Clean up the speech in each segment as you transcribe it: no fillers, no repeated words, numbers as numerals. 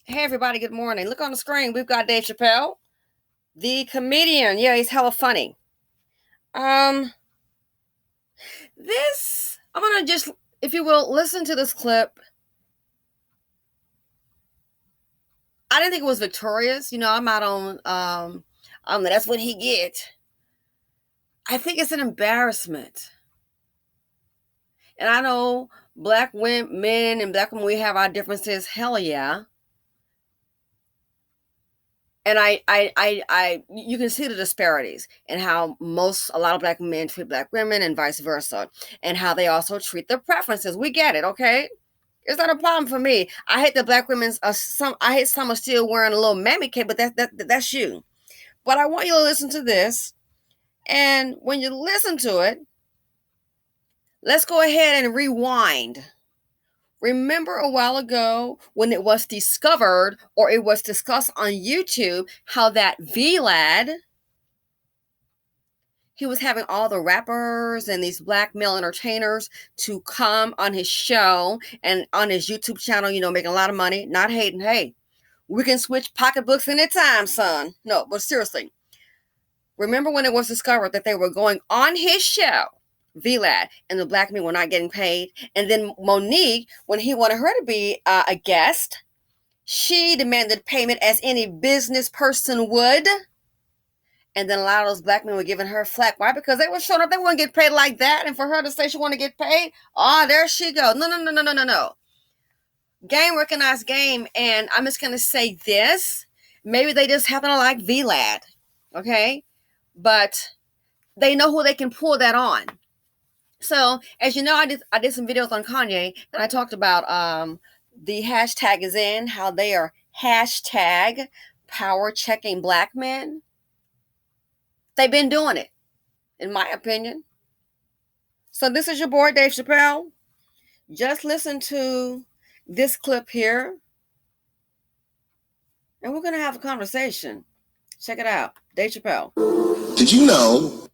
Hey everybody, good morning. Look on the screen. We've got Dave Chappelle, the comedian. Yeah, he's hella funny. Um, I'm gonna just, if you will, listen to this clip. I didn't think it was victorious. I'm out on that's what he get. I think it's an embarrassment. And I know black men and black women, we have our differences. Hell yeah. And you can see the disparities in how a lot of black men treat black women and vice versa, and how they also treat their preferences. We get it, okay? It's not a problem for me. I hate that black women's I hate some are still wearing a little mammy cake, but that's you. But I want you to listen to this, and when you listen to it, let's go ahead and rewind. Remember a while ago when it was discovered or it was discussed on YouTube how that V-Lad, he was having all the rappers and these black male entertainers to come on his show and on his YouTube channel, making a lot of money, not hating. Hey, we can switch pocketbooks anytime, son. No, but seriously, remember when it was discovered that they were going on his show, VLAD, and the black men were not getting paid? And then Monique, when he wanted her to be a guest, she demanded payment as any business person would. And then a lot of those black men were giving her flack. Why? Because they were showing up. They wouldn't get paid like that. And for her to say she want to get paid, there she goes. No. Game recognized game. And I'm just going to say this. Maybe they just happen to like VLAD. Okay? But they know who they can pull that on. So, as you know, I did some videos on Kanye. And I talked about the hashtag is in. How they are hashtag power checking black men. They've been doing it, in my opinion. So this is your boy, Dave Chappelle. Just listen to this clip here, and we're going to have a conversation. Check it out. Dave Chappelle. Did you know,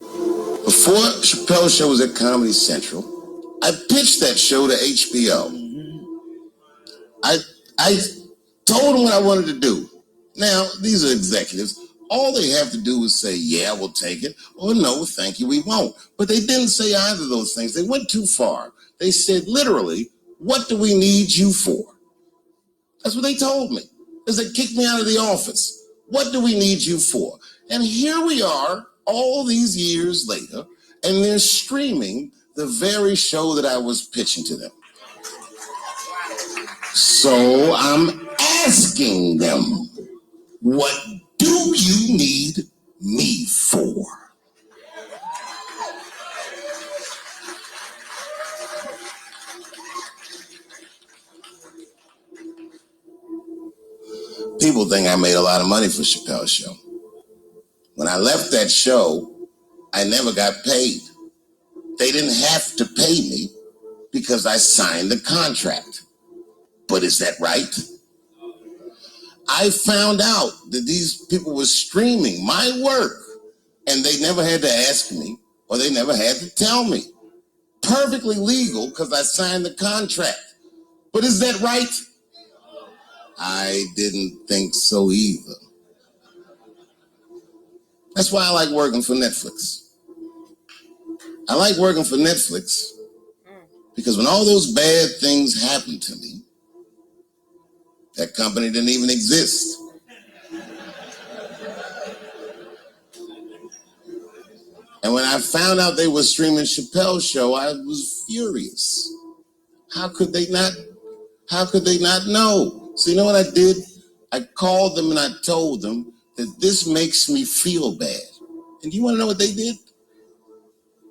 before Chappelle's show was at Comedy Central, I pitched that show to HBO. I told them what I wanted to do. Now, these are executives. All they have to do is say, yeah, we'll take it, or no, thank you, we won't. But they didn't say either of those things. They went too far. They said, literally, what do we need you for? That's what they told me. Because they kicked me out of the office. What do we need you for? And here we are, all these years later, and they're streaming the very show that I was pitching to them. So I'm asking them, what do you need me for? People think I made a lot of money for Chappelle's show. When I left that show, I never got paid. They didn't have to pay me because I signed the contract. But is that right? I found out that these people were streaming my work and they never had to ask me or they never had to tell me. Perfectly legal because I signed the contract. But is that right? I didn't think so either. That's why I like working for Netflix. I like working for Netflix because when all those bad things happened to me, that company didn't even exist. And when I found out they were streaming Chappelle's show, I was furious. How could they not know? So you know what I did? I called them and I told them that this makes me feel bad. And do you want to know what they did?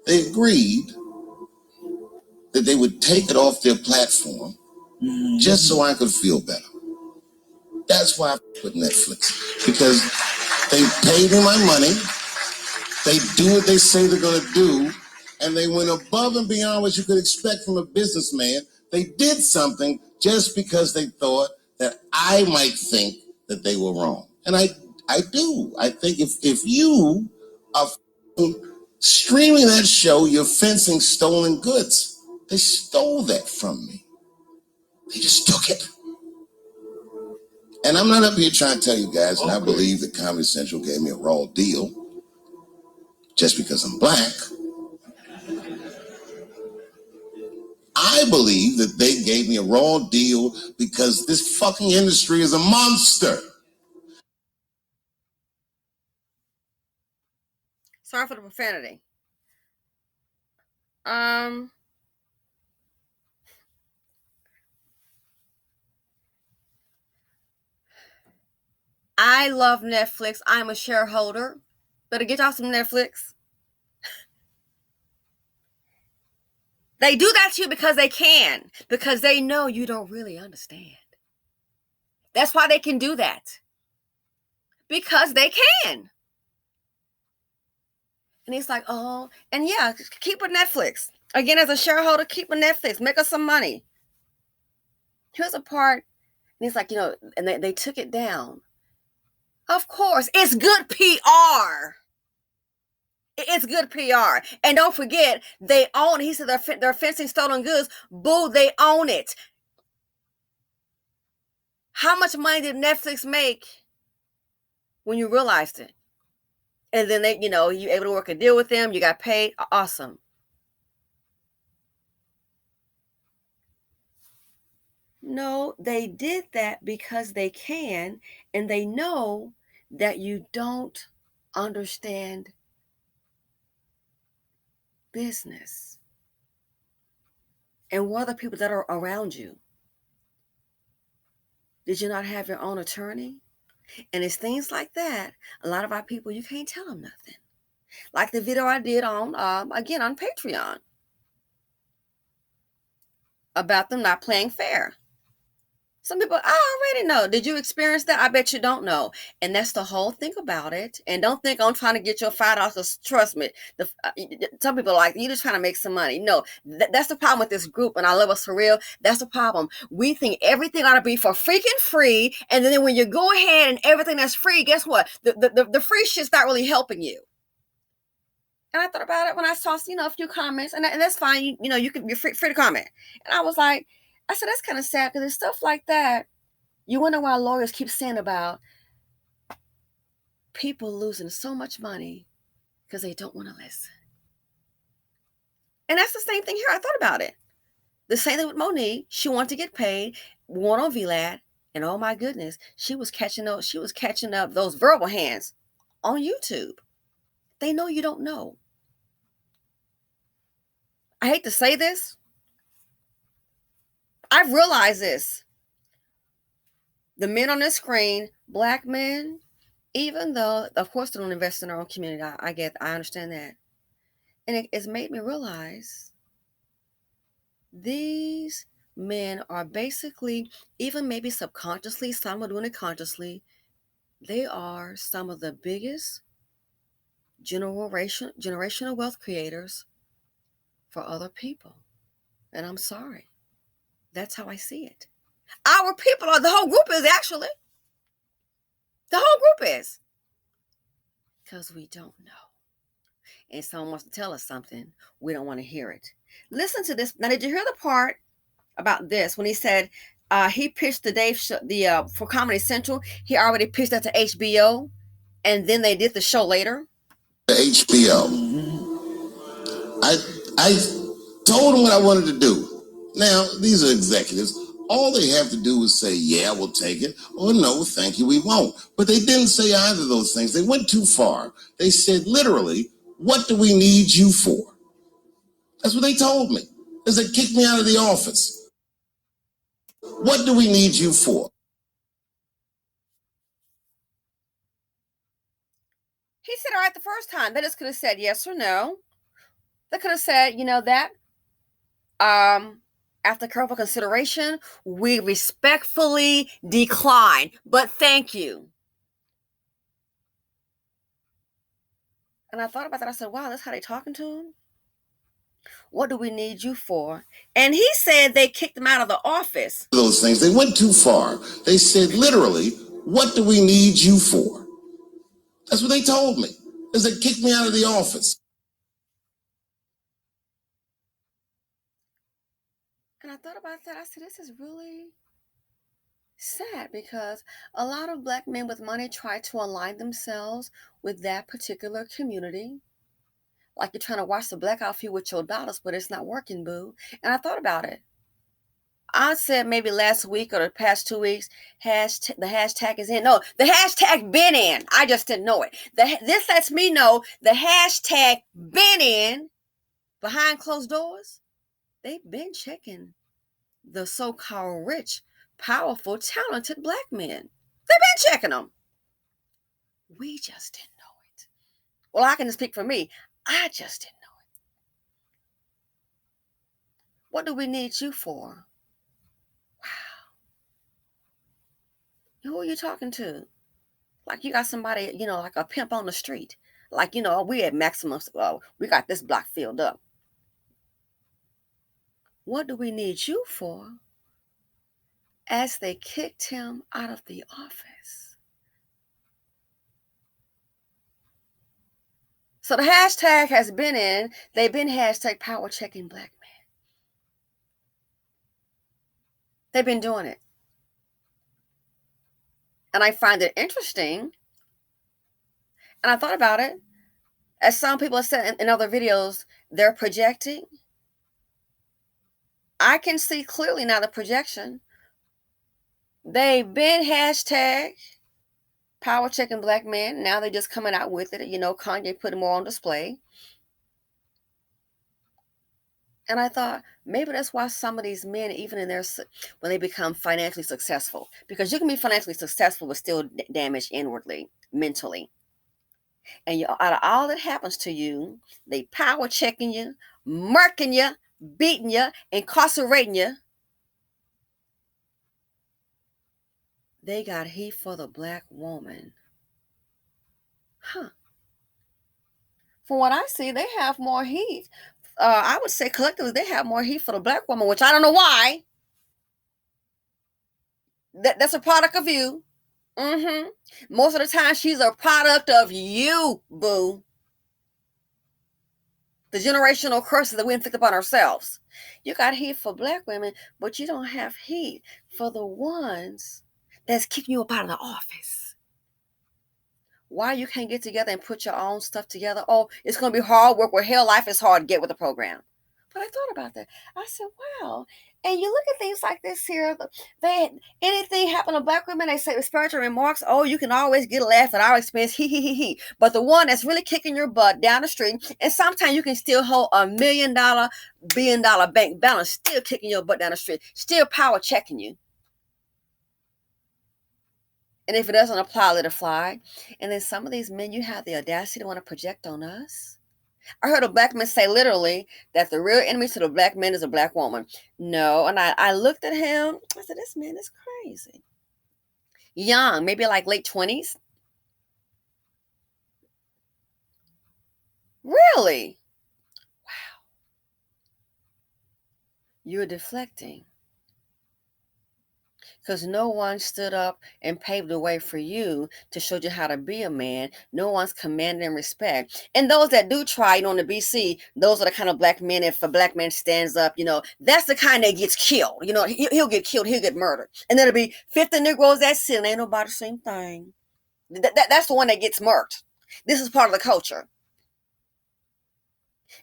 They agreed that they would take it off their platform just so I could feel better. That's why I put Netflix. Because they paid me my money, they do what they say they're going to do, and they went above and beyond what you could expect from a businessman. They did something just because they thought that I might think that they were wrong. And I do. I think if you are streaming that show, you're fencing stolen goods. They stole that from me. They just took it. And I'm not up here trying to tell you guys that I believe that Comedy Central gave me a raw deal just because I'm black. I believe that they gave me a raw deal because this fucking industry is a monster. Sorry for the profanity. I love Netflix. I'm a shareholder. Better get y'all some Netflix. They do that to you because they can, because they know you don't really understand. That's why they can do that. Because they can. And he's like, oh, and yeah, keep with Netflix. Again, as a shareholder, keep with Netflix. Make us some money. Here's a part, and he's like, and they took it down. Of course, it's good PR. It's good PR. And don't forget, they own it. He said they're fencing stolen goods. Boo, they own it. How much money did Netflix make when you realized it? And then they, you able to work a deal with them. You got paid. Awesome. No, they did that because they can, and they know that you don't understand business. And what are the people that are around you? Did you not have your own attorney? And it's things like that. A lot of our people, you can't tell them nothing. Like the video I did on, again, on Patreon about them not playing fair. Some people, I already know. Did you experience that? I bet you don't know. And that's the whole thing about it. And don't think I'm trying to get your $5. Trust me. Some people are like, you're just trying to make some money. No, that's the problem with this group. And I love us for real. That's the problem. We think everything ought to be for freaking free. And then when you go ahead and everything that's free, guess what? The free shit's not really helping you. And I thought about it when I saw, a few comments, and that's fine. You're free to comment. And I was like, I said, that's kind of sad because there's stuff like that. You wonder why lawyers keep saying about people losing so much money because they don't want to listen. And that's the same thing here. I thought about it. The same thing with Monique. She wanted to get paid, went on VLAD, and oh my goodness, she was catching up those verbal hands on YouTube. They know you don't know. I hate to say this. I've realized this. The men on the screen, black men, even though, of course, they don't invest in their own community. I understand that. And it's made me realize these men are basically, even maybe subconsciously, some are doing it consciously, they are some of the biggest generational wealth creators for other people. And I'm sorry. That's how I see it. Our people are, the whole group is actually. The whole group is. Because we don't know. And someone wants to tell us something, we don't want to hear it. Listen to this. Now, did you hear the part about this when he said he pitched the for Comedy Central? He already pitched that to HBO, and then they did the show later. The HBO. I told them what I wanted to do. Now, these are executives. All they have to do is say, yeah, we'll take it, or no, thank you, we won't. But they didn't say either of those things. They went too far. They said, literally, what do we need you for? That's what they told me. They said, kick me out of the office. What do we need you for? He said, all right, the first time. They just could have said yes or no. They could have said, that after careful consideration, we respectfully decline, but thank you. And I thought about that. I said, wow, that's how they talking to him? What do we need you for? And he said they kicked him out of the office. Those things, they went too far. They said, literally, what do we need you for? That's what they told me. They said, kick me out of the office. And I thought about that. I said, this is really Sad because a lot of black men with money try to align themselves with that particular community. Like you're trying to watch the blackout feud with your daughters, but it's not working, boo. And I thought about it. I said maybe last week or the past 2 weeks, the hashtag is in. No, the hashtag been in. I just didn't know it. This lets me know the hashtag been in behind closed doors. They've been checking the so-called rich, powerful, talented black men. They've been checking them. We just didn't know it. Well, I can just speak for me. I just didn't know it. What do we need you for? Wow. Who are you talking to? Like you got somebody, like a pimp on the street. Like, we at maximum, we got this block filled up. What do we need you for? As they kicked him out of the office. So the hashtag has been in, they've been hashtag power checking black men. They've been doing it. And I find it interesting. And I thought about it. As some people have said in other videos, they're projecting. I can see clearly now the projection. They've been hashtag power checking black men. Now they're just coming out with it. Kanye put it more on display. And I thought maybe that's why some of these men, even when they become financially successful, because you can be financially successful but still damaged inwardly, mentally. And out of all that happens to you, they power checking you, murking you, beating you, incarcerating you. They got heat for the black woman. Huh. From what I see, they have more heat. I would say collectively they have more heat for the black woman, which I don't know why. That's a product of you. Most of the time, she's a product of you, boo. The generational curses that we inflict upon ourselves. You got heat for black women, but you don't have heat for the ones that's kicking you up out of the office. Why you can't get together and put your own stuff together? Oh, it's going to be hard work. Well, hell, life is hard to get with the program. But I thought about that. I said, wow. And you look at things like this here. Anything happen to black women, they say the spiritual remarks, oh, you can always get a laugh at our expense. He, he, he, he. But the one that's really kicking your butt down the street, and sometimes you can still hold $1 million, billion-dollar bank balance, still kicking your butt down the street, still power checking you. And if it doesn't apply, let it fly. And then some of these men, you have the audacity to want to project on us. I heard a black man say literally that the real enemy to the black man is a black woman. No. And I looked at him. I said, this man is crazy. Young, maybe like late 20s. Really? Wow. You're deflecting. Because no one stood up and paved the way for you to show you how to be a man. No one's commanding respect. And those that do try, on the BC, those are the kind of black men, if a black man stands up, that's the kind that gets killed. He'll get killed, he'll get murdered. And there'll be 50 Negroes that sit and ain't nobody same thing. That's the one that gets murked. This is part of the culture.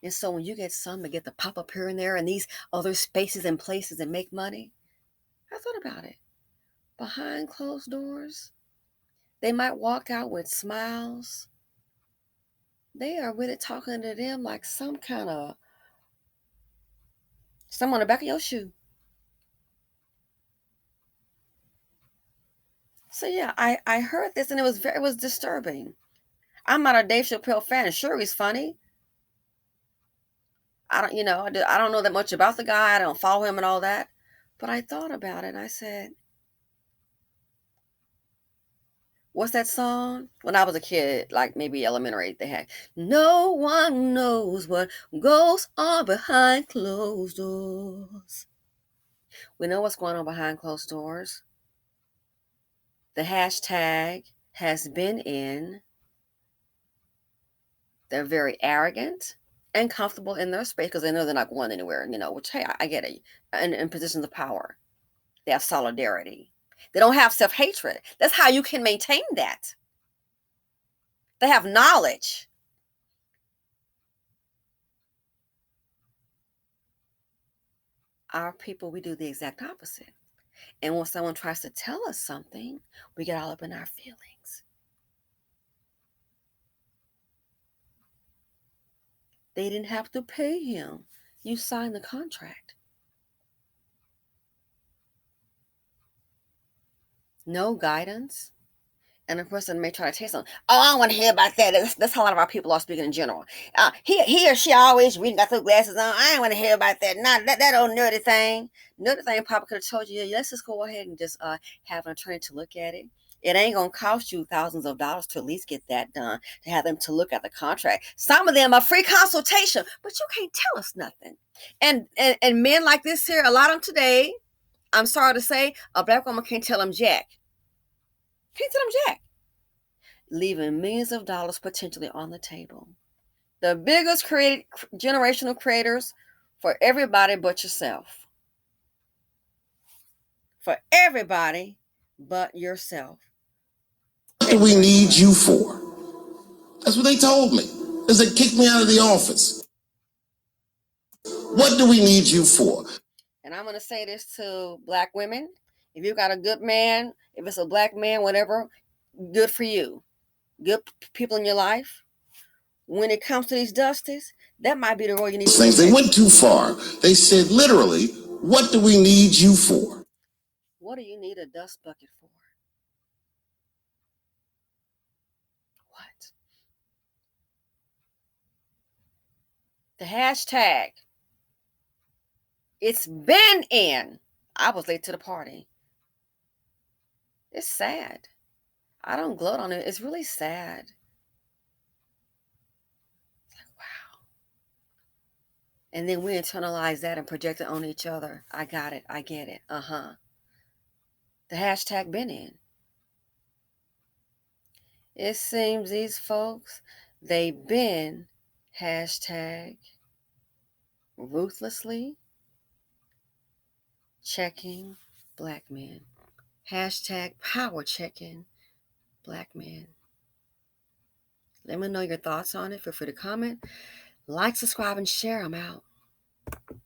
And so when you get some that get to pop up here and there in these other spaces and places and make money, I thought about it. Behind closed doors, they might walk out with smiles. They are really talking to them like some on the back of your shoe. So yeah, I heard this and it was disturbing. I'm not a Dave Chappelle fan. Sure, he's funny. I don't know that much about the guy. I don't follow him and all that. But I thought about it and I said, what's that song? When I was a kid, like maybe elementary, they had, no one knows what goes on behind closed doors. We know what's going on behind closed doors. The hashtag has been in. They're very arrogant and comfortable in their space because they know they're not going anywhere, which, hey, I get it. And in positions of power, they have solidarity. They don't have self-hatred. That's how you can maintain that. They have knowledge. Our people, we do the exact opposite. And when someone tries to tell us something, we get all up in our feelings. They didn't have to pay him. You signed the contract. No guidance. And a person may try to tell something. Oh, I don't want to hear about that. That's how a lot of our people are speaking in general. He or she always reading, got those glasses on. I ain't want to hear about that. Not that old nerdy thing. Nerdy thing Papa could have told you, yeah, let's just go ahead and just have an attorney to look at it. It ain't gonna cost you thousands of dollars to at least get that done, to have them to look at the contract. Some of them are free consultation, but you can't tell us nothing. And men like this here, a lot of them today, I'm sorry to say, a black woman can't tell them jack. Can't tell them jack. Leaving millions of dollars potentially on the table. The biggest generational creators for everybody but yourself. For everybody but yourself. What do we need you for? That's what they told me. Because they kicked me out of the office. What do we need you for? And I'm going to say this to black women. If you got a good man, if it's a black man, whatever, good for you. Good people in your life. When it comes to these dusties, that might be the role you need to play. They went too far. They said literally, what do we need you for? What do you need a dust bucket for? What? The hashtag. It's been in. I was late to the party. It's sad. I don't gloat on it. It's really sad. It's like, wow. And then we internalize that and project it on each other. I got it. I get it. The hashtag been in. It seems these folks, they've been hashtag ruthlessly checking black men. Hashtag power checking black men. Let me know your thoughts on it. Feel free to comment, like, subscribe, and share. I'm out.